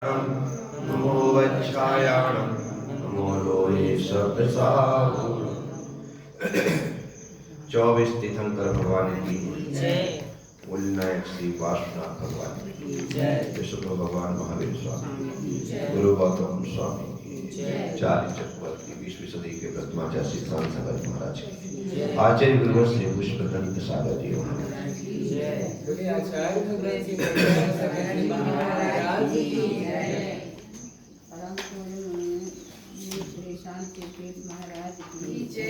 नमो वच्छायाणं नमो लोये सप्तसागुणं। 24 तीर्थंकर भगवान की जय। मूलनायक श्री वासुनाथ भगवान की जय। विष्णु भगवान महावीर स्वामी की जय। गुरु गौतम स्वामी की जय। 40 चक्रवर्ती 20वीं सदी के प्रथमाचार्य श्री संत संगत महाराज की जय। आचार्य गुरु श्री पुष्पदंत सागर जी महाराज की जय। आचार्य भगवान जी महाराज की जय। शांति पीठ महाराज की जय।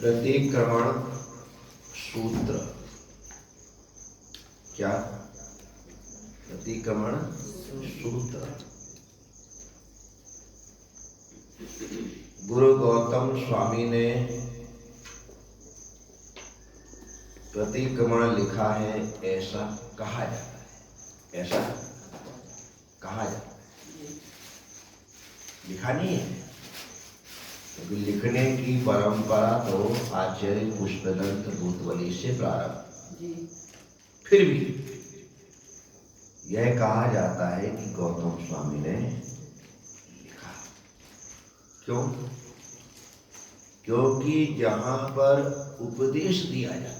प्रतिक्रमण सूत्र क्या? प्रतिक्रमण सूत्र गुरु गौतम स्वामी ने प्रतिक्रमण लिखा है, ऐसा कहा जाता है, ऐसा कहा जाता है, लिखा नहीं है। क्योंकि लिखने की परंपरा तो आचार्य पुष्पदंत भूतवली से प्रारंभ, फिर भी यह कहा जाता है कि गौतम स्वामी ने लिखा। क्यों? क्योंकि जहां पर उपदेश दिया जाता है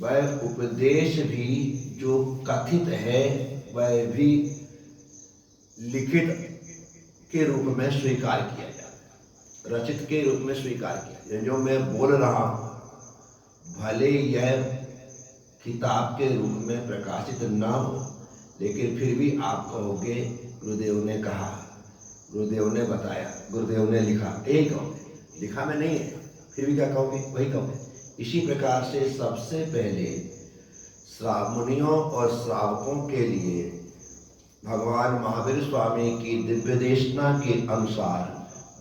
वह उपदेश भी जो कथित है वह भी लिखित के रूप में स्वीकार किया जाता है, रचित के रूप में स्वीकार किया जाता है। जो मैं बोल रहा हूं भले यह किताब के रूप में प्रकाशित ना हो, लेकिन फिर भी आप कहोगे गुरुदेव ने कहा, गुरुदेव ने बताया, गुरुदेव ने लिखा, यही कहोगे। लिखा में नहीं है, फिर भी क्या कहोगे? वही कहोगे। इसी प्रकार से सबसे पहले मुनियों और श्रावकों के लिए भगवान महावीर स्वामी की दिव्य देशना के अनुसार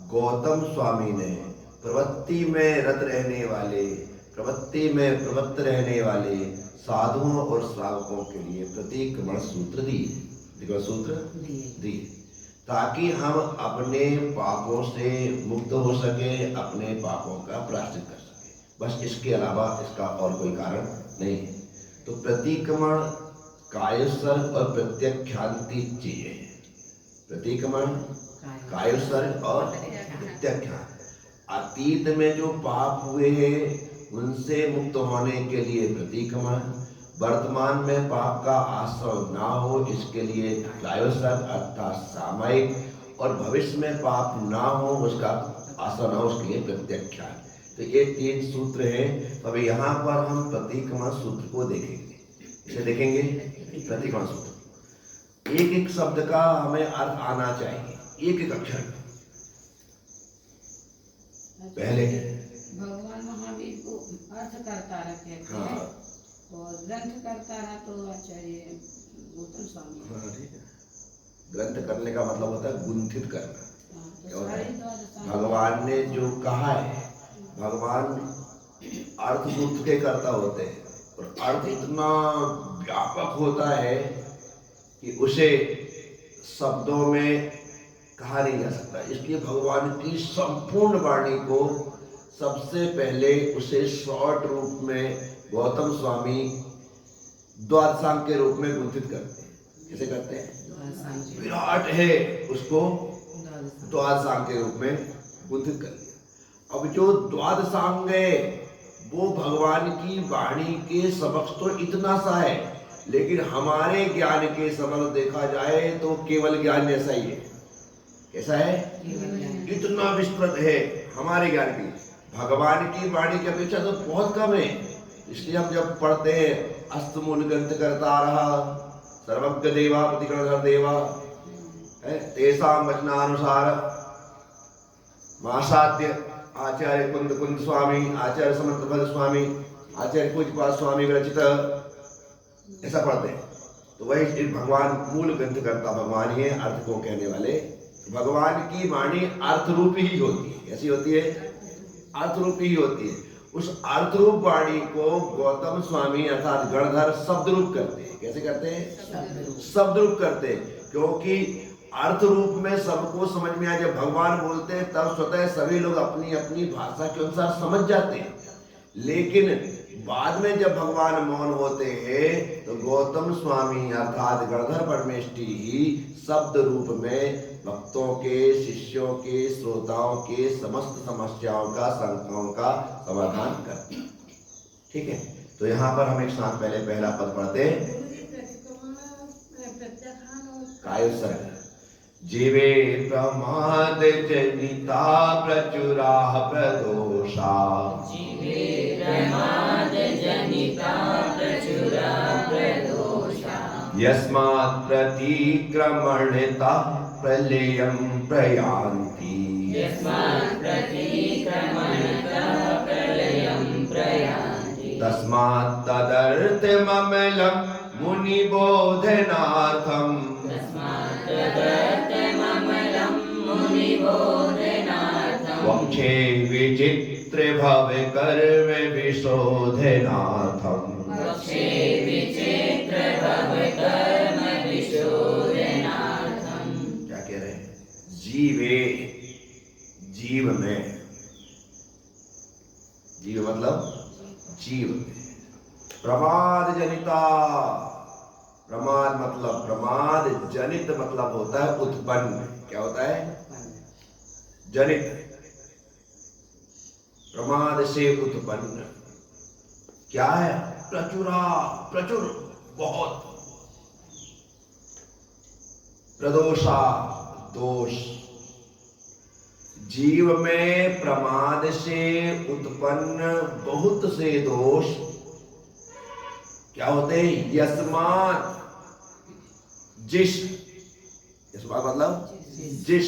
गौतम स्वामी ने प्रवृत्ति में रत रहने वाले, प्रवृत्ति में प्रवृत्त रहने वाले साधुओं और श्रावकों के लिए प्रतिक्रमण सूत्र दिए, सूत्र दिए, ताकि हम अपने पापों से मुक्त हो सके, अपने पापों का प्रायश्चित कर सके। बस इसके अलावा इसका और कोई कारण नहीं है। तो प्रतिक्रमण कायोत्सर्ग और प्रत्याख्याति चाहिए। प्रतिक्रमण कायोत्सर्ग और प्रत्याख्यान, अतीत में जो पाप हुए हैं उनसे मुक्त होने के लिए प्रतिक्रमण, वर्तमान में पाप का आश्रय ना हो इसके लिए कायोत्सर्ग अर्थात सामयिक, और भविष्य में पाप ना हो उसका आश्रय ना हो उसके लिए प्रत्याख्यान। तो ये 3 सूत्र हैं। तो अभी यहाँ पर हम प्रतिक्रमण सूत्र को देखेंगे। इसे देखेंगे प्रतिक्रमण सूत्र। एक एक शब्द का हमें अर्थ आना चाहिए, एक एक अक्षर का। पहले भगवान महावीर को अर्थकर्ता कहते हैं और ग्रंथकर्ता तो आचार्य गौतम स्वामी। हाँ, ठीक है। ग्रंथ करने का मतलब होता है गुंथित करना। तो भगवान ने जो कहा है, भगवान अर्थ सूत्र के कर्ता होते हैं और अर्थ इतना व्यापक होता है कि उसे शब्दों में कहा नहीं जा सकता। इसलिए भगवान की संपूर्ण वाणी को सबसे पहले उसे शॉर्ट रूप में गौतम स्वामी द्वादशांग के रूप में गुंथित करते हैं। कैसे करते हैं? विराट है उसको द्वादशांग के रूप में गुंथित कर दिया। अब जो द्वादशांग है वो भगवान की वाणी के समक्ष तो इतना सा है, लेकिन हमारे ज्ञान के समक्ष देखा जाए तो केवल ज्ञान जैसा ही है। कैसा है? इतना विस्तृत है हमारे ज्ञान की। भगवान की वाणी की अपेक्षा तो बहुत कम है। इसलिए हम जब पढ़ते हैं अस्तमूल ग्रंथ करता रहा सर्वज्ञ देवा प्रतिकरण देवा तेसाम वचनानुसार महासाध्य आचार्य कुंद स्वामी, आचार्य समर्थभद्र स्वामी, आचार्य पूज्यपाद स्वामी विरचित, ऐसा पढ़ते हैं। तो वही भगवान मूल ग्रंथ करता भगवान ही है, अर्थ को कहने वाले। भगवान की वाणी अर्थ रूपी ही होती है। कैसी होती है? अर्थ रूपी ही होती है। उस अर्थ रूप वाणी को गौतम स्वामी अर्थात गणधर शब्द रूप करते हैं। कैसे करते हैं? शब्द रूप करते हैं। क्योंकि अर्थ रूप में सबको समझ में आए। जब भगवान बोलते हैं तब स्वतः सभी लोग अपनी अपनी भाषा के अनुसार समझ जाते हैं। लेकिन बाद में जब भगवान मौन होते हैं तो गौतम स्वामी अर्थात गणधर परमेष्ठी ही शब्द रूप में भक्तों के, शिष्यों के, श्रोताओं के समस्त समस्याओं का, शंकाओं का समाधान करते हैं। ठीक है, तो यहाँ पर हम एक साथ पहले पहला पद पढ़ते हैं। जीवे प्रमाद जनिता प्रचुरा प्रदोषा, जीवे प्रमाद जनिता प्रचुरा प्रदोषा, यस्मात् प्रतिक्रमणता प्रलयं प्रयान्ति, यस्मात् प्रतिक्रमणता प्रलयं प्रयान्ति, तस्मात् तदर्थममलं मुनिबोधनार्थं, तस्मात् तदर्थममलं मुनिबोधनार्थं, वक्षे विचित्र भव कर्म विशोधनार्थं, वक्षे विचित्र भव कर्म विशोधनार्थं। क्या कह रहे हैं? जीवे, जीव में, जीव मतलब जीव में, प्रमाद जनिता, प्रमाद मतलब प्रमाद, जनित मतलब होता है उत्पन्न। क्या होता है? जनित, प्रमाद से उत्पन्न। क्या है? प्रचुरा, प्रचुर, बहुत, प्रदोषा, दोष। जीव में प्रमाद से उत्पन्न बहुत से दोष क्या होते हैं? यस्मात्, जिस, यस्मात् मतलब जिस,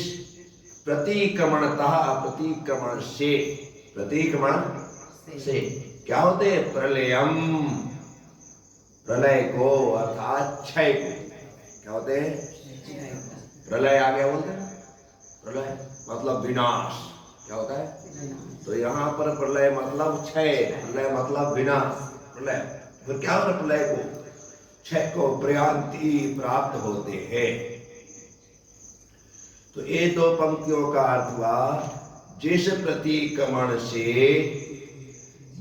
प्रतिक्रमणतः, प्रतिक्रमण से, प्रतिक्रमण से क्या होते हैं? प्रलयम, प्रलय को अर्थात क्षय को। क्या होते हैं? प्रलय आ गया बोलते हैं, प्रलय मतलब विनाश। क्या होता है? तो यहाँ पर प्रलय मतलब क्षय, प्रलय मतलब विनाश, प्रलय। फिर क्या होता है? प्रलय को, क्षय को, प्रयान्ति प्राप्त होते हैं। तो ये दो पंक्तियों का अर्थ हुआ, जिस प्रतिक्रमण से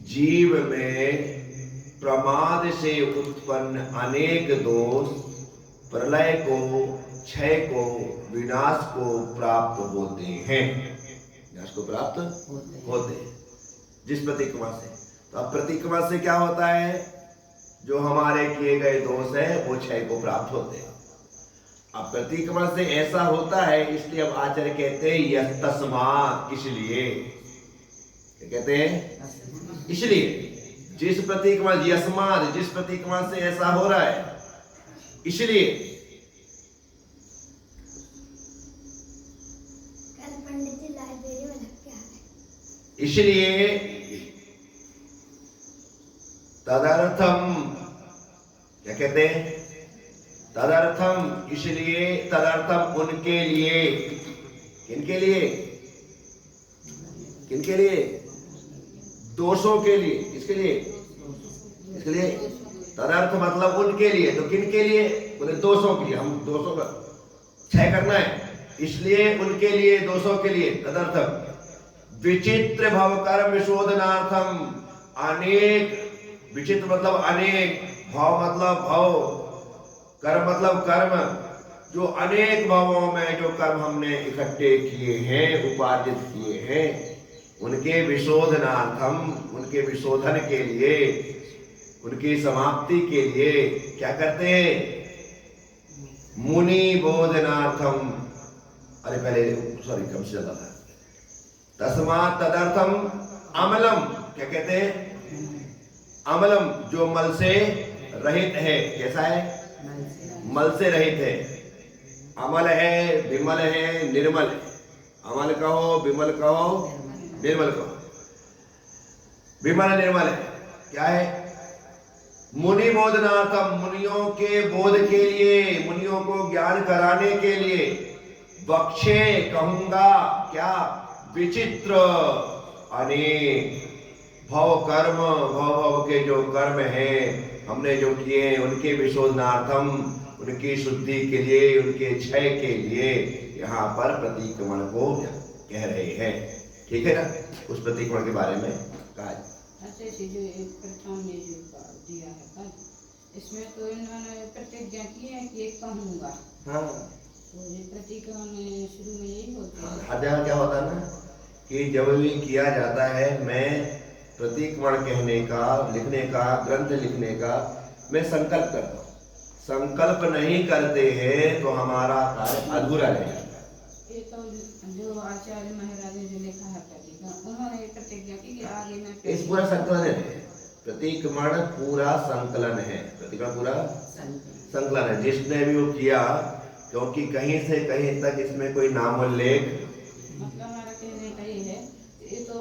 जीव में प्रमाद से उत्पन्न अनेक दोष प्रलय को, क्षय को, विनाश को प्राप्त होते हैं, विनाश को प्राप्त होते हैं जिस प्रतिक्रमण से। तो अब प्रतिक्रमण से क्या होता है? जो हमारे किए गए दोष है वो क्षय को प्राप्त होते हैं। अब प्रतिक्रमण से ऐसा होता है, इसलिए अब आचार्य कहते हैं यस्तस्मात्, इसलिए। क्या कहते हैं? इसलिए, जिस प्रतिक्रमण, यस्मात्, जिस प्रतिक्रमण से ऐसा हो रहा है, इसलिए। इसलिए तदर्थम, क्या कहते हैं? तदर्थम, इसलिए, तदर्थम उनके लिए, किनके लिए? किनके लिए? दोषों के लिए। किसके लिए? इसके लिए। तदर्थ मतलब उनके लिए, तो किनके लिए? बोले दोषों के लिए। हम दोषों का क्षय करना है, इसलिए उनके लिए, दोषों के लिए। तदर्थम विचित्र भव कर्म विशोधनार्थम, अनेक, विचित्र मतलब अनेक, भाव मतलब भव, कर्म मतलब कर्म, जो अनेक भावों में जो कर्म हमने इकट्ठे किए हैं, उपार्जित किए हैं, उनके विशोधनार्थम, उनके विशोधन के लिए, उनकी समाप्ति के लिए क्या करते हैं? मुनि बोधनार्थम। अरे पहले सॉरी, कम से ज्यादा था। तस्मात् तदर्थम अमलम, क्या कहते हैं? अमलम, जो मल से रहित है। कैसा है? मल से रहित है। अमल है, विमल है, निर्मल है। अमल कहो, विमल कहो, निर्मल कहो। विमल निर्मल है। क्या है? मुनि बोधनार्थम, मुनियों के बोध के लिए, मुनियों को ज्ञान कराने के लिए। बक्षे, कहूंगा, क्या? विचित्र, अनेक भव कर्म, भव के जो कर्म हैं हमने जो किए हैं, उनके विशोधनार्थम, उनकी शुद्धि के लिए, उनके क्षय के लिए यहाँ पर प्रतिक्रमण को कह रहे हैं। ठीक है ना? उस प्रतिक्रमण के बारे में कहा। अच्छा, इसे जो एक प्रथम में जो दिया है पद, इसमें तो इन्होंने प्रतिज्ञा की है कि एक कहूँगा। हाँ तो ये प्रतीकों में शुरू में यही होते हैं। हर जगह क्या होता है ना कि जब भी किया जाता है, मैं प्रतीक वर्ण कहने का, लिखने का, ग्रंथ लिखने का मैं संकल्प करता हूँ। संकल्प नहीं करते हैं तो हमारा कार्य अधूरा रह जाता है। ये तो जो आचार्य महाराज ने जो लिखा है प्रतीक, उन्होंने प्रतिज्ञा की कि आगे मैं इस पूरा संकलन है, प्रतीक वर्ण पूरा संकलन है, प्रतीक वर्ण पूरा संकलन है जिसने भी वो किया, क्योंकि कहीं से कहीं तक इसमें कोई नामोल्लेख। मतलब हमारा कहने का ये है, ये तो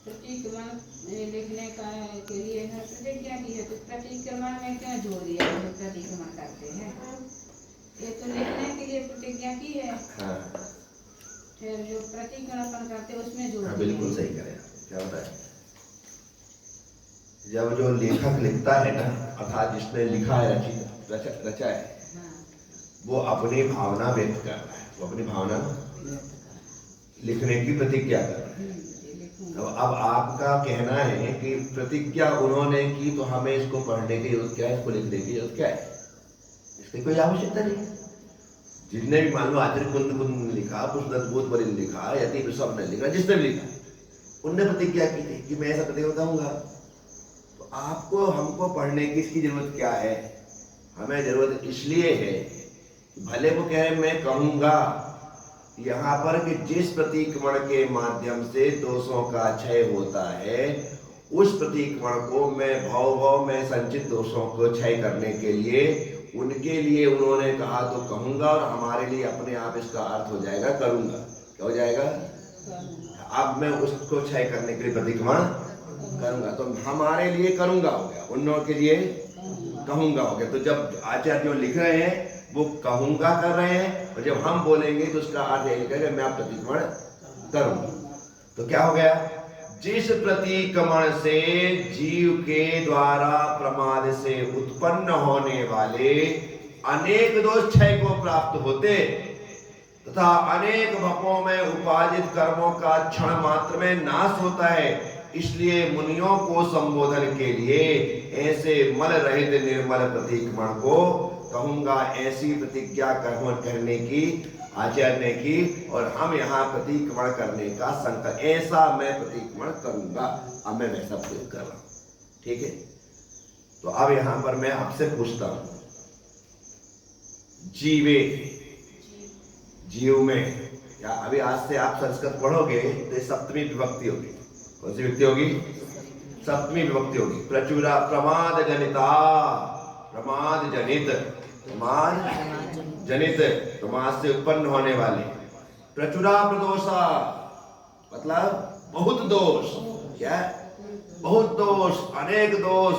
प्रतीक लिखने का के लिए इन्होंने प्रतिज्ञा की है, तो प्रतिक्रमण में क्यों जोड़ दिया जो प्रतिक्रमण करते हैं? ये तो लिखने के लिए प्रतिज्ञा की है। हाँ फिर जो प्रतिक्रमण करते हैं उसमें जोड़ हाँ, दिया। बिल्कुल सही करें। क्या होता है जब जो लेखक लिखता है ना, अर्थात जिसने लिखा है, रचा है, हाँ। वो अपनी भावना व्यक्त कर रहा है, वो अपनी भावना लिखने की प्रतिज्ञा कर रहा है। अब आपका कहना है कि प्रतिज्ञा उन्होंने की तो हमें इसको पढ़ने की जरूरत क्या है, इसको लिखने की जरूरत क्या है? इसकी कोई आवश्यकता नहीं। जितने भी मान लो आचार्य कुंद ने लिखा, पुष्पदत्त ने लिखा, यति सब ने लिखा, जिसने भी लिखा, उनने प्रतिज्ञा की थी कि मैं ऐसा प्रतिज्ञा कहूंगा। तो आपको हमको पढ़ने की इसकी जरूरत क्या है? हमें जरूरत इसलिए है कि भले वो कह रहे मैं कहूंगा यहाँ पर कि जिस प्रतीकवर्ण के माध्यम से दोषों का क्षय होता है, उस प्रतीकवर्ण को मैं भाव में संचित दोषों को क्षय करने के लिए, उनके लिए उन्होंने कहा तो कहूंगा, और हमारे लिए अपने आप इसका अर्थ हो जाएगा करूंगा। क्या हो जाएगा? अब मैं उसको क्षय करने के लिए प्रतीकवर्ण करूंगा, तो हमारे लिए करूंगा हो गया, उन लोगों के लिए कहूंगा हो गया। तो जब आचार्य जो लिख रहे हैं वो कहूंगा कर रहे हैं, और जब हम बोलेंगे तो उसका अर्थ यही कहेंगे मैं प्रतिक्रमण करूंगा। तो क्या हो गया? जिस प्रतिक्रमण से जीव के द्वारा प्रमाद से उत्पन्न होने वाले अनेक दोष क्षय को प्राप्त होते तथा अनेक भपों में उपार्जित कर्मों का क्षण मात्र में नाश होता है, इसलिए मुनियों को संबोधन के लिए ऐसे मल रहित निर्मल प्रतिक्रमण को कहूंगा, ऐसी प्रतिज्ञा करने की आचार्य ने की, और हम यहाँ प्रतिक्रमण करने का संकल्प, ऐसा मैं प्रतिक्रमण करूंगा, अब मैं वैसा प्रयोग कर रहा हूं। ठीक है, तो अब यहाँ पर मैं आपसे पूछता हूं, जीवे, जीव में, या अभी आज से आप संस्कृत पढ़ोगे तो सप्तमी विभक्ति होगी। कौन सी विभक्ति होगी? सप्तमी विभक्ति होगी। प्रचुरा प्रमाद जनिता, प्रमाद जनित, प्रमाद जनित, प्रमाद से उत्पन्न होने वाले, प्रचुरा प्रदोषा मतलब बहुत दोष। क्या? बहुत दोष, अनेक दोष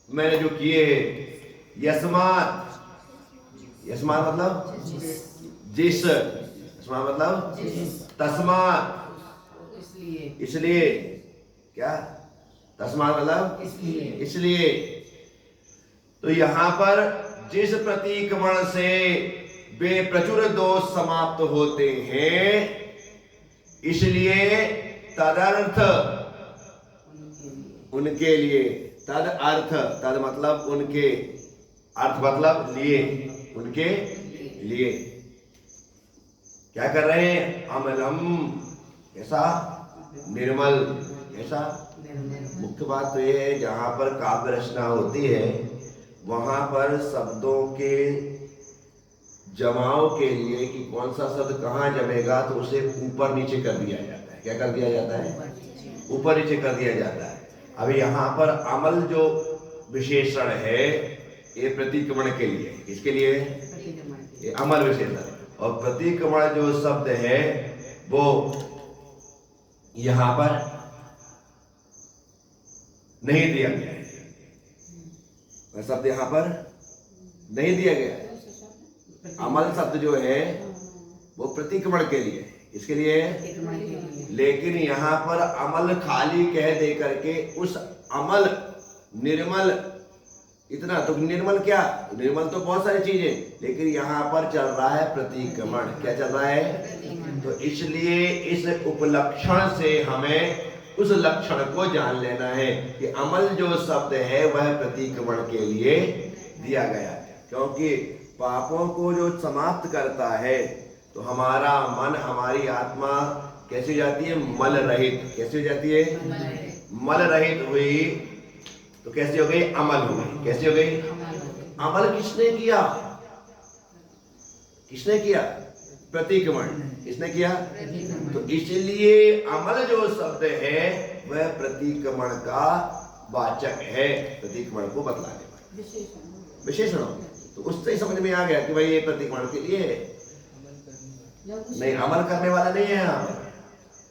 मैंने जो किए। यस्मात्, यस्मात् मतलब जिस, यस्मात् मतलब तस्मात्, इसलिए। क्या? तस्मात् मतलब इसलिए। तो यहां पर जिस प्रतीक्रमण से वे प्रचुर दोष समाप्त होते हैं, इसलिए तदर्थ उनके लिए, तद अर्थ, तद मतलब उनके, अर्थ मतलब लिए, उनके लिए क्या कर रहे हैं? अमलम, ऐसा निर्मल, ऐसा। मुख्य बात तो यह है जहां पर काव्य रचना होती है वहां पर शब्दों के जमाव के लिए कि कौन सा शब्द कहाँ जमेगा तो उसे ऊपर नीचे कर दिया जाता है। क्या कर दिया जाता है? ऊपर नीचे कर दिया जाता है। अब यहाँ पर अमल जो विशेषण है ये प्रतिक्रमण के लिए, इसके लिए ये अमल विशेषण, और प्रतिक्रमण जो शब्द है वो यहाँ पर नहीं दिया गया है, वह शब्द यहाँ पर नहीं दिया गया है। अमल शब्द जो है वो प्रतिक्रमण के लिए, इसके लिए, लेकिन यहाँ पर अमल खाली कह दे करके उस अमल निर्मल, इतना तो निर्मल, क्या निर्मल तो बहुत सारी चीजें, लेकिन यहाँ पर चल रहा है प्रतिक्रमण। क्या चल रहा है? तो इसलिए इस उपलक्षण से हमें उस लक्षण को जान लेना है कि अमल जो शब्द है वह प्रतिक्रमण के लिए दिया गया है, क्योंकि पापों को जो समाप्त करता है तो हमारा मन, हमारी आत्मा कैसे हो जाती है? मल रहित। कैसे हो जाती है? मल रहित हुई तो कैसे हो गई? अमल हो गई। कैसे हो गई? अमल किसने किया? किसने किया? प्रतिक्रमण। किसने किया? तो इसलिए अमल जो शब्द है वह प्रतिक्रमण का वाचक है, प्रतिक्रमण को बतलाने वाला विशेषण। तो उससे ही समझ में आ गया कि भाई ये प्रतिक्रमण के लिए है, नहीं अमल करने वाला नहीं है यहाँ पर।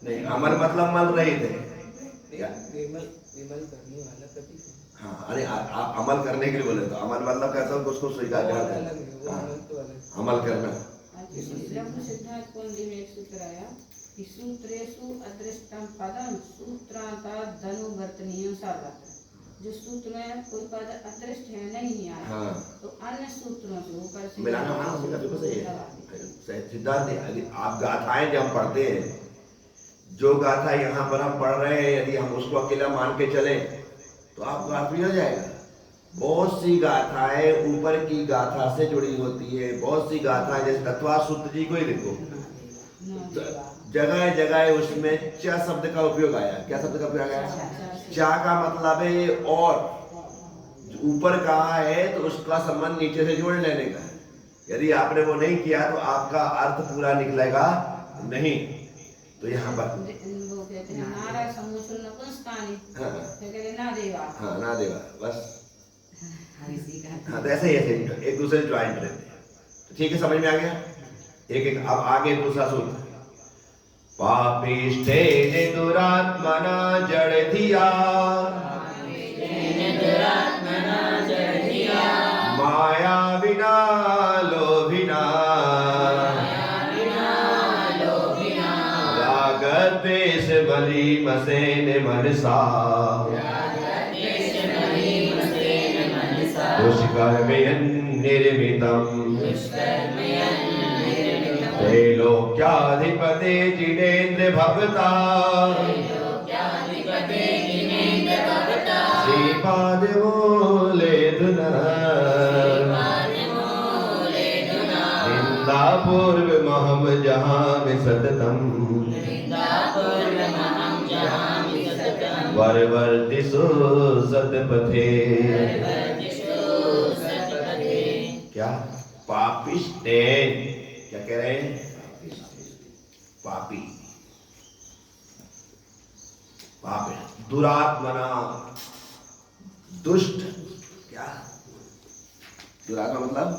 नहीं, अमल मतलब मल रहित है। हाँ, अरे आप अमल करने के लिए बोले तो अमल मतलब कैसा? उसको स्वीकार करना, अमल करना। सिद्धांत कुंडी में एक सूत्र आया कि सूत्रेषु अदृष्टम पदम सूत्रांतात् धनुवर्तनीयं सर्वत्र। जो सूत्र में कोई पद अदृष्ट है, नहीं आया, हाँ। तो अन्य सूत्रों से ऊपर से मिलाना। हाँ, बिल्कुल सही है सिद्धांत। आप गाथाएं जब हम पढ़ते हैं, जो गाथा यहाँ पर हम पढ़ रहे हैं, यदि हम उसको अकेला मान के चले तो आप गाफी हो जाएगा। बहुत सी गाथाएं ऊपर की गाथा से जुड़ी होती है। बहुत सी गाथाएं जैसे तत्वा सूत्र जी को ही देखो, जगह जगह उसमें च शब्द का उपयोग आया। क्या शब्द का उपयोग आया? चा का मतलब है और, ऊपर कहा है तो उसका संबंध नीचे से जोड़ लेने का। यदि आपने वो नहीं किया तो आपका अर्थ पूरा निकलेगा नहीं। तो यहाँ पर वो कहते हैं नारा समुचल नपुंसकानि, हाँ, कहते हैं ना देवा। हाँ, ना देवा, बस। हाँ, तो ऐसे ही एक दूसरे से ज्वाइंट रहते हैं। तो ठीक है, समझ में आ गया। एक एक अब आगे दूसरा सूत्र। पापिष्ठे दुरात्मना जड़ दिया, माया विना लोभिना, राग द्वेष बलि मसेन मनसा, दुष्कर्मयन् निर्मितम्, त्रैलोक्याधिपते जिनेन्द्र भवता, श्रीपाद मूले धुना, निंदा पूर्व महम जहामि सततम्, वरवर्तिषु सतपथे। क्या? पापिष्ठे, क्या कह रहे हैं? पापी, पापी, दुरात्मना, दुष्ट। क्या? दुरात्मा मतलब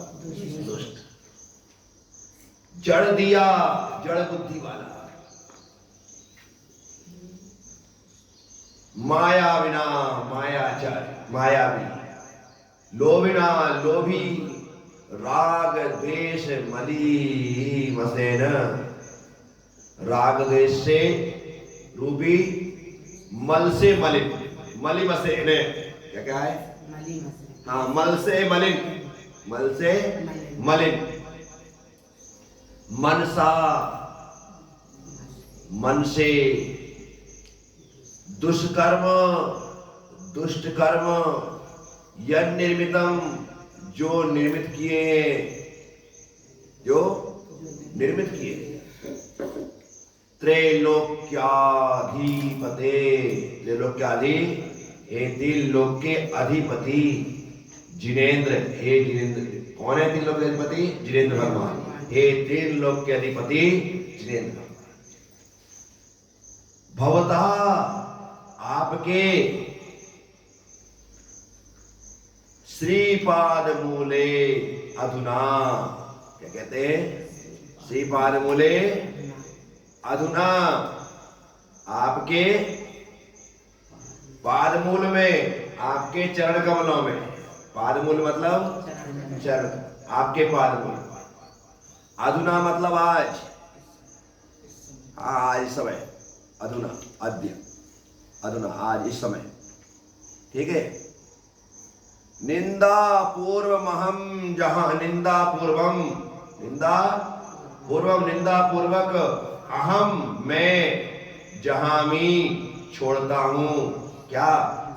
दुष्ट। जड़ दिया, जड़ बुद्धि वाला। माया विना, मायाचार, मायावी। लोभिना, लोभी। राग द्वेष मली मसेन, राग द्वेष से रूपी मल से मलिन, मली मसेन। क्या क्या है? हाँ, मल से मलिन, मल से मलिन। मनसा, मन से। दुष्कर्म, दुष्ट कर्म। यद निर्मितम, जो निर्मित किए, जो निर्मित किए। त्रैलोक्याधिपते, त्रैलोक्याधि, हे तीन लोक के अधिपति जिनेन्द्र। हे जिनेन्द्र, कौन है तीन लोक के अधिपति? जिनेन्द्र भगवान। हे तीन लोक के अधिपति जिनेन्द्र भवता, आपके श्रीपाद मूले अधुना। क्या कहते हैं? श्रीपाद मूले अधुना, आपके पाद मूल में, आपके चरण कमलों में। पाद मूल मतलब चरण, आपके पाद मूल। अधुना मतलब आज, आज समय। अधुना, अद्य, अधुना आज, इस समय। ठीक है। निंदा पूर्वमहम जहां, निंदा पूर्वम, निंदा पूर्वम, निंदा पूर्वक। अहम, मैं। जहामी, छोड़ता हूं क्या?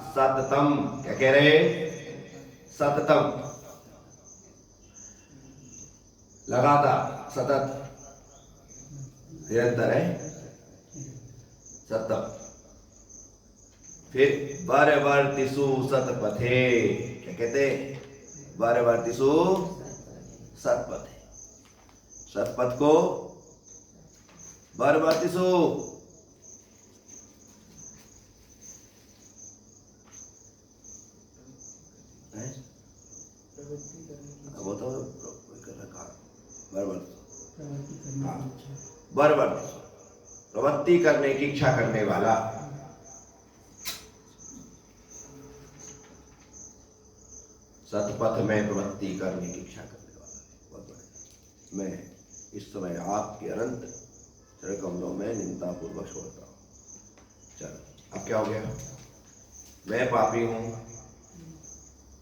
सततम। क्या कह रहे? सततम, लगातार, सतत, निरंतर है, सततम। फिर बरवर्तिषु सतपथे। क्या कहते? बरवर्तिषु सतपथे। सतपथ को बरवर्तिषु, वो तो बरवर्तिषु, प्रवृत्ति करने की इच्छा करने वाला। सतपथ में प्रवृत्ति करने की इच्छा करने वाला। बहुत बढ़िया। मैं इस समय आपके अनंत चरण कमलों में निंदा पूर्वक छोड़ता हूं। चलो, अब क्या हो गया? मैं पापी हूं।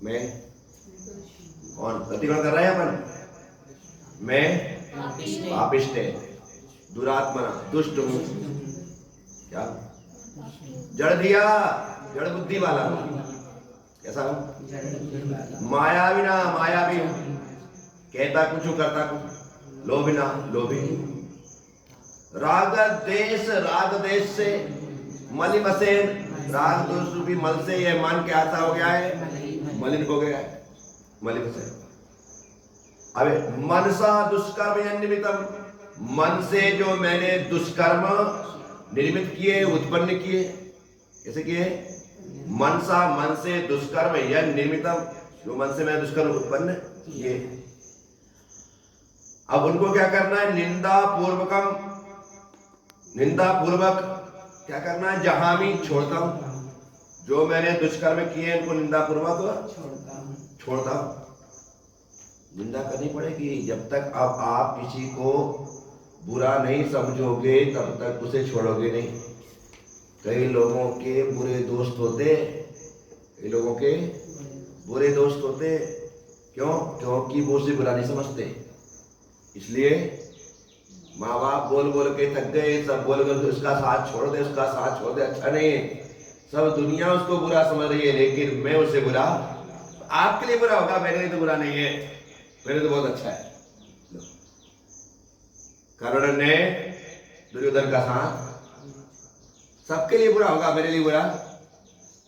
मैं कौन प्रतिक्रमण कर रहे हैं अपन? मैं पापिष्ट है, दुरात्मना, दुष्ट हूं। क्या? जड़ दिया, जड़ बुद्धि वाला हूं। कैसा हूं? मायावी ना, मायावी हूं। कहता कुछ हूं, करता कुछ। लोभी ना, लोभी। राग देश से मलिमसेन, राग दोष रूपी मल से यह मन कैसा हो गया है? मलिन हो गया है, मलिमसेन। अबे मनसा दुष्कर्म निमित्तम, मन से जो मैंने दुष्कर्म निर्मित किए, उत्पन्न किए। कैसे किए? मनसा, मन से दुष्कर्म या निर्मितम, जो मन से मैं दुष्कर्म उत्पन्न किए। अब उनको क्या करना है? निंदा पूर्वकम, निंदा पूर्वक क्या करना है? जहामी, छोड़ता हूं। जो मैंने दुष्कर्म किए उनको निंदा पूर्वक छोड़ता हूं। निंदा करनी पड़ेगी। जब तक अब आप किसी को बुरा नहीं समझोगे तब तक उसे छोड़ोगे नहीं। कई लोगों के बुरे दोस्त होते, कई लोगों के बुरे दोस्त होते। क्यों? क्योंकि वो उसे बुरा नहीं समझते। इसलिए माँ बाप बोल बोल के थक गए, सब बोल बोल के उसका साथ छोड़ दे, उसका साथ छोड़ दे, अच्छा नहीं है। सब दुनिया उसको बुरा समझ रही है, लेकिन मैं उसे बुरा, आपके लिए बुरा होगा, मेरे लिए तो बुरा नहीं है, मेरे तो बहुत अच्छा है। कर्ण ने दुर्योधन का साथ, सबके लिए बुरा होगा, मेरे लिए बुरा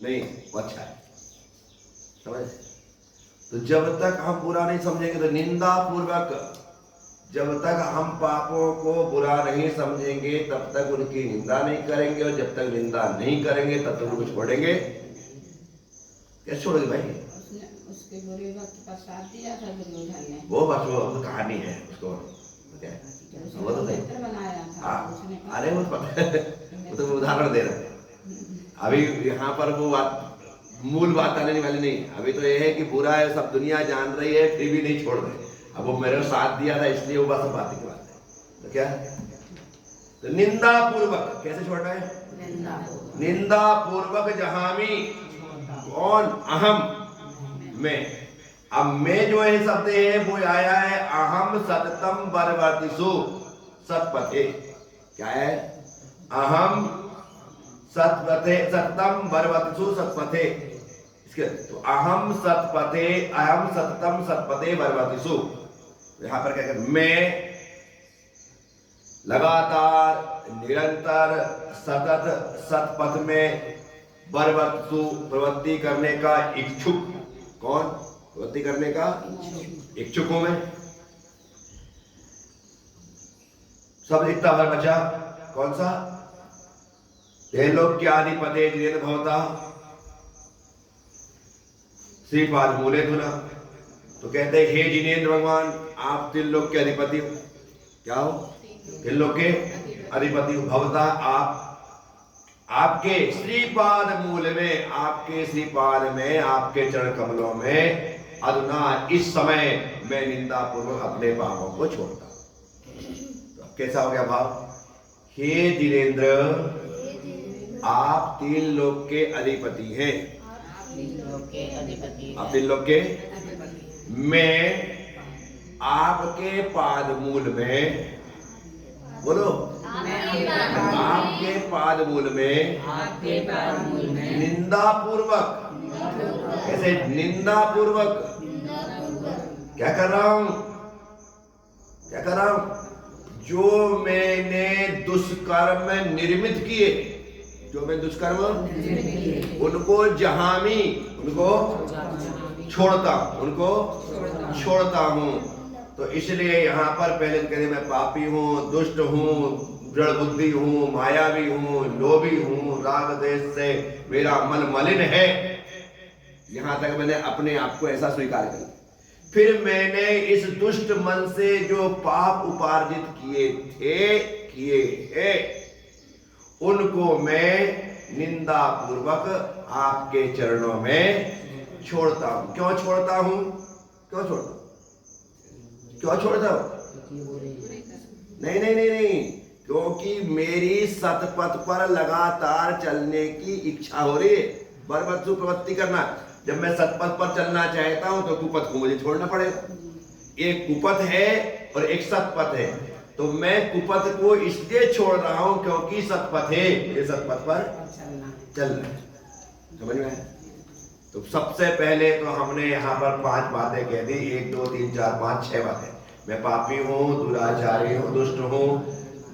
नहीं, वो अच्छा है। समझ? तो जब तक हम बुरा नहीं समझेंगे तो निंदा पूर्वक, जब तक हम पापों को बुरा नहीं समझेंगे तब तक उनकी निंदा नहीं करेंगे, और जब तक निंदा नहीं करेंगे तब तक उनको छोड़ेंगे। कैसे छोड़ोगे भाई? उसके बुरे वक्त का साथ दिया था दुर्योधन ने। वो बस वो कहानी है, उसको वो तो नहीं बनाया था उसने। अरे वो पता है, वो तो उदाहरण दे रहा है। अभी यहाँ पर वो बात, मूल बात आने वाली नहीं। अभी तो ये है कि बुरा है, सब दुनिया जान रही है, फिर भी नहीं छोड़ रहे। अब वो मेरे साथ दिया था इसलिए वो बस बात की बात है। तो क्या? तो निंदा पूर्वक कैसे छोड़ना है? निंदा पूर्वक जहामी, कौन? अहम, मैं। अब मैं जो है शब्द है वो आया है अहम सततम बरवर्तिषु सतपथे। क्या है? अहम सतपथे, सततम बरवर्तिषु सतपथे। इसके तो अहम सतपथे, अहम सततम सतपथे बरवर्तिषु। यहां पर क्या कहते? मैं लगातार, निरंतर, सतत, सतपथ में बरवर्तिषु, प्रवृत्ति करने का इच्छुक। कौन? प्रवृत्ति करने का इच्छुक हूं मैं। सब इतना भर बचा, कौन सा? त्रैलोक्याधिपते जिनेन्द्र भवता श्रीपाद मूले धुना। तो कहते हैं हे जिनेन्द्र भगवान, आप त्रिलोक के अधिपति हो। क्या हो? त्रिलोक के अधिपति हो। भवता, आप, आपके श्रीपाद मूल में, आपके श्रीपाद में, आपके चरण कमलों में अधुना इस समय मैं निंदा पूर्वक अपने पापों को छोड़ता हूं। तो कैसा हो गया भाव? हे जिनेन्द्र, आप तीन लोक के अधिपति हैं। आप तीन लोक के, मैं आपके पाद मूल में बोलो, आपके पाद मूल में निंदा पूर्वक, कैसे निंदा पूर्वक क्या कर रहा हूं, क्या कर रहा हूं, जो मैंने दुष्कर्म निर्मित किए, जो मैं दुष्कर्म उनको जहामी, उनको छोड़ता, उनको छोड़ता हूं। तो इसलिए यहाँ पर पहले कहते मैं पापी हूँ, दुष्ट हूँ, दृढ़ बुद्धि हूँ, मायावी हूँ, लोभी हूँ, राग देश से मेरा मन मलिन है। यहां तक मैंने अपने आप को ऐसा स्वीकार किया। फिर मैंने इस दुष्ट मन से जो पाप उपार्जित किए हैं, उनको मैं निंदा पूर्वक आपके चरणों में छोड़ता हूं। क्यों छोड़ता हूं, क्यों छोड़ता हूं, क्यों छोड़ता हूं? नहीं नहीं नहीं नहीं, क्योंकि मेरी सतपथ पर लगातार चलने की इच्छा हो रही है। बर्बत्सु प्रवृत्ति करना, जब मैं सतपथ पर चलना चाहता हूं तो कुपथ को मुझे छोड़ना पड़ेगा। एक कुपथ है और एक सतपथ है, तो मैं कुपथ को इसलिए छोड़ रहा हूं क्योंकि सतपथ है, ये सतपथ पर चलना है। समझ में आया? तो सबसे पहले तो हमने यहाँ पर 5 बातें कह दी, 1 2 3 4 5 6 बातें। मैं पापी हूँ, दुराचारी हूँ, दुष्ट हूँ,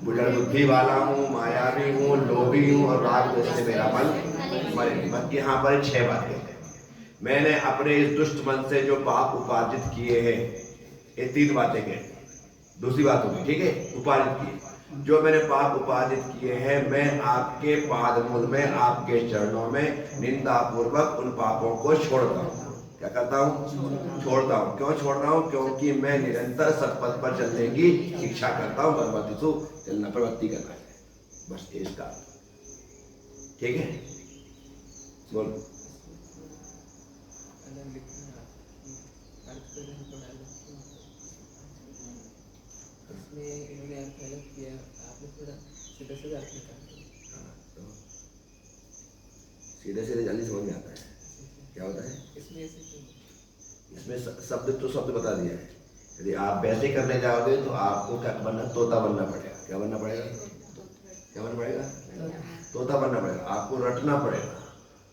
बुजड़ बुद्धि वाला हूँ, मायावी हूँ, लोभी हूँ और राग द्वेष से मेरा मन। यहाँ पर 6 बातें हैं। मैंने अपने इस दुष्ट मन से जो पाप उपार्जित किए हैं, ये 3 बातें कह। दूसरी बात होगी, ठीक है, उपार्जित किए, जो मैंने पाप उपार्जित किए हैं, मैं आपके पाद मूल में, आपके चरणों में निंदा पूर्वक उन पापों को छोड़ता हूँ। क्या करता हूँ? छोड़ता हूँ। क्यों छोड़ रहा हूँ? क्योंकि मैं निरंतर सतपथ पर चलने की इच्छा करता हूँ। बर्बत्सु चलना, प्रवृत्ति करना है, बस इसका, ठीक है। बोल। इन्होंने अर्थ अलग किया, आपने थोड़ा सीधा सीधा अर्थ निकाला। सीधे सीधे जल्दी समझ में आता है। क्या होता है इसमें शब्द तो शब्द बता दिया है। यदि आप वैसे करने जाओगे तो आपको क्या बनना, तोता बनना पड़ेगा। क्या बनना पड़ेगा? क्या बनना पड़ेगा? तोता बनना पड़ेगा। आपको रटना पड़ेगा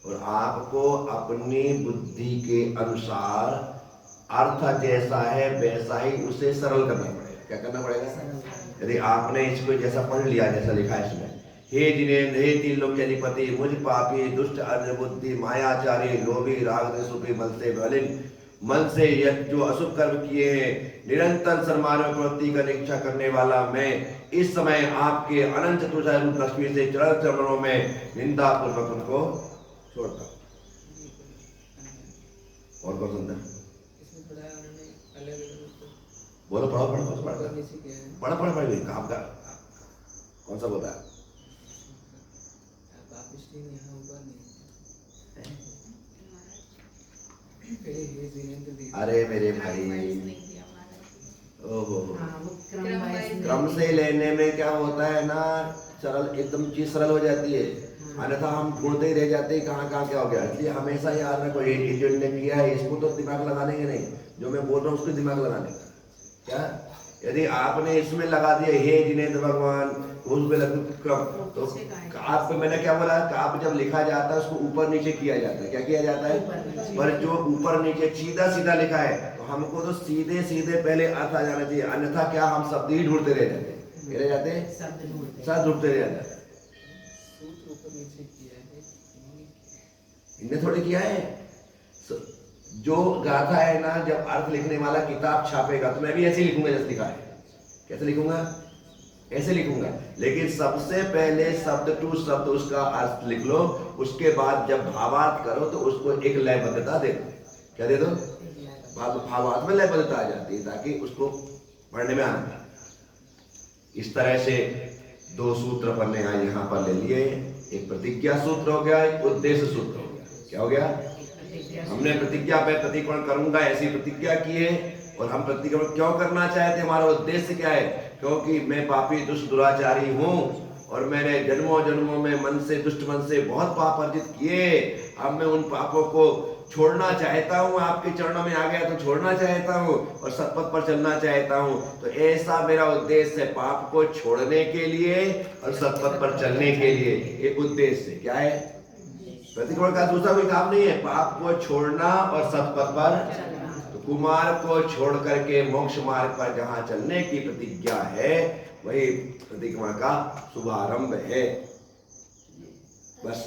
और आपको अपनी बुद्धि के अनुसार अर्थ जैसा है वैसा ही उसे सरल करना पड़ेगा। क्या करना पड़ेगा? यदि आपने इसको जैसा पढ़ लिया, जैसा लिखा है इसमें, हे जिनेन्द्र, हे 3 लोक के अधिपति, मुझ पापी दुष्ट अर्ध बुद्धि मायाचारी लोभी राग द्वेष मल से मलिन, मन से जो अशुभ कर्म किए हैं, निरंतर सन्मार्ग प्रवृत्ति करने की इच्छा करने वाला मैं इस समय आपके अनंत चतुर्दश रूप लक्ष्मी से चरणों में निंदा पूर्वक उनको छोड़ता हूँ। और कौन सुनता है? बोलो, पढ़ो पढ़ो पढ़ो पढ़ो पढ़ो पढ़ो। काम का कौन सा बोला? अरे मेरे भाई, ओहो, क्रम से लेने में क्या होता है ना, सरल एकदम चीज सरल हो जाती है, अन्यथा हम ढूंढते ही रह जाते हैं कहाँ कहाँ क्या हो गया। इसलिए हमेशा याद रखो, ये जो इन्होंने किया है इसको तो दिमाग लगाने के नहीं, जो मैं बोल रहा हूँ उसको दिमाग लगाने का। क्या? यदि आपने इसमें लगा दिया हे जिनेन्द्र भगवान, उसमें क्रम, तो आप पे मैंने क्या बोला, आप जब लिखा जाता है उसको ऊपर नीचे किया जाता है। क्या किया जाता है? पर जो ऊपर नीचे सीधा सीधा लिखा है तो हमको तो सीधे सीधे पहले अर्थ आ जाना चाहिए, अन्यथा क्या हम शब्द ही ढूंढते रह जाते, रह जाते शब्द ढूंढते रह जाते। इनने थोड़े किया है। जो गाथा है ना, जब अर्थ लिखने वाला किताब छापेगा तो मैं भी ऐसे लिखूंगा जैसे लिखा है। कैसे लिखूंगा? ऐसे लिखूंगा, लेकिन सबसे पहले शब्द टू शब्द उसका अर्थ लिख लो, उसके बाद जब भावार्थ करो तो उसको एक लयबद्धता दे दो। क्या दे दो? भावार्थ में लयबद्धता आ जाती है ताकि उसको पढ़ने में आना। इस तरह से 2 सूत्र अपने यहाँ पर ले लिए। एक प्रतिज्ञा सूत्र हो गया, एक उद्देश्य सूत्र हो गया। क्या हो गया? हमने प्रतिज्ञा पे प्रतिक्रमण करूंगा ऐसी प्रतिज्ञा की है, और हम प्रतिक्रमण क्यों करना चाहते हैं, हमारा उद्देश्य क्या है? क्योंकि मैं पापी दुष्ट दुराचारी हूँ और मैंने जन्मों जन्मों में मन से, दुष्ट मन से बहुत पाप अर्जित किए। अब मैं उन पापों को छोड़ना चाहता हूँ, आपके चरणों में आ गया तो छोड़ना चाहता हूँ और सत्पथ पर चलना चाहता हूँ। तो ऐसा मेरा उद्देश्य है, पाप को छोड़ने के लिए और सत्पथ पर चलने के लिए। एक उद्देश्य है, क्या है? प्रतिक्रमण का दूसरा कोई काम नहीं है, पाप को छोड़ना और सत्पथ पर। तो कुमार को छोड़ करके मोक्ष मार्ग पर जहाँ चलने की प्रतिज्ञा है, वही प्रतिक्रमण का शुभारंभ है। बस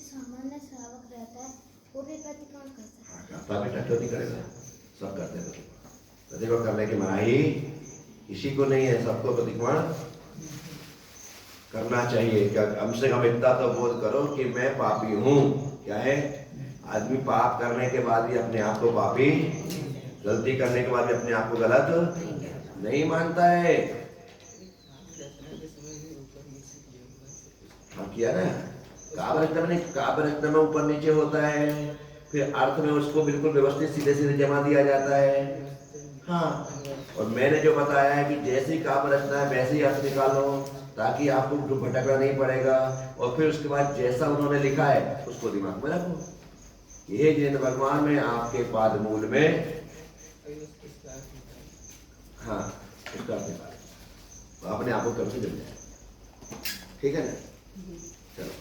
सामान्य श्रावक रहता है वो भी प्रतिक्रमण करता है। करता बेटा, क्यों नहीं करेगा? सब करते हैं प्रतिक्रमण करने की मनाही किसी को नहीं है, सबको प्रतिक्रमण करना चाहिए। क्या कम से कम इतना तो बोध करो कि मैं पापी हूँ। क्या है? आदमी पाप करने के बाद भी अपने आप को पापी, गलती करने के बाद भी अपने आप को गलत नहीं मानता है। हाँ किया ना, काव्य में ऊपर नीचे होता है, फिर अर्थ में उसको बिल्कुल व्यवस्थित सीधे सीधे जमा दिया जाता है। हाँ, और मैंने जो बताया है कि जैसी काव्य रचना है वैसे ही अर्थ निकालो, ताकि आपको भटकना नहीं पड़ेगा। और फिर उसके बाद जैसा उन्होंने लिखा है उसको दिमाग में रखो। ये जिन भगवान में आपके पाद मूल में, हाँ उसका अर्थ निकालो, तो अपने आप को कम से जम जाए। ठीक है ना? चलो,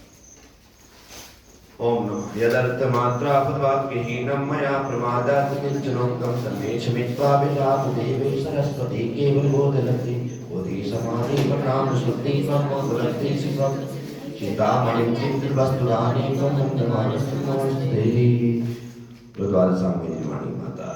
ओम नमः यदर्थ मात्रा पदवाक्यहीनं मया प्रमादात् किंचनोक्तं तन्मे क्षमित्वा विदातु देवे सरस्वती केवल बोधयति बोधि समाधि प्रणाम स्मृति मंगलति शिवम चिंतामणिं चित्तवस्तुदानि ब्रह्मज्ञानस्य नमस्ते। द्वादशांगी वाणी माता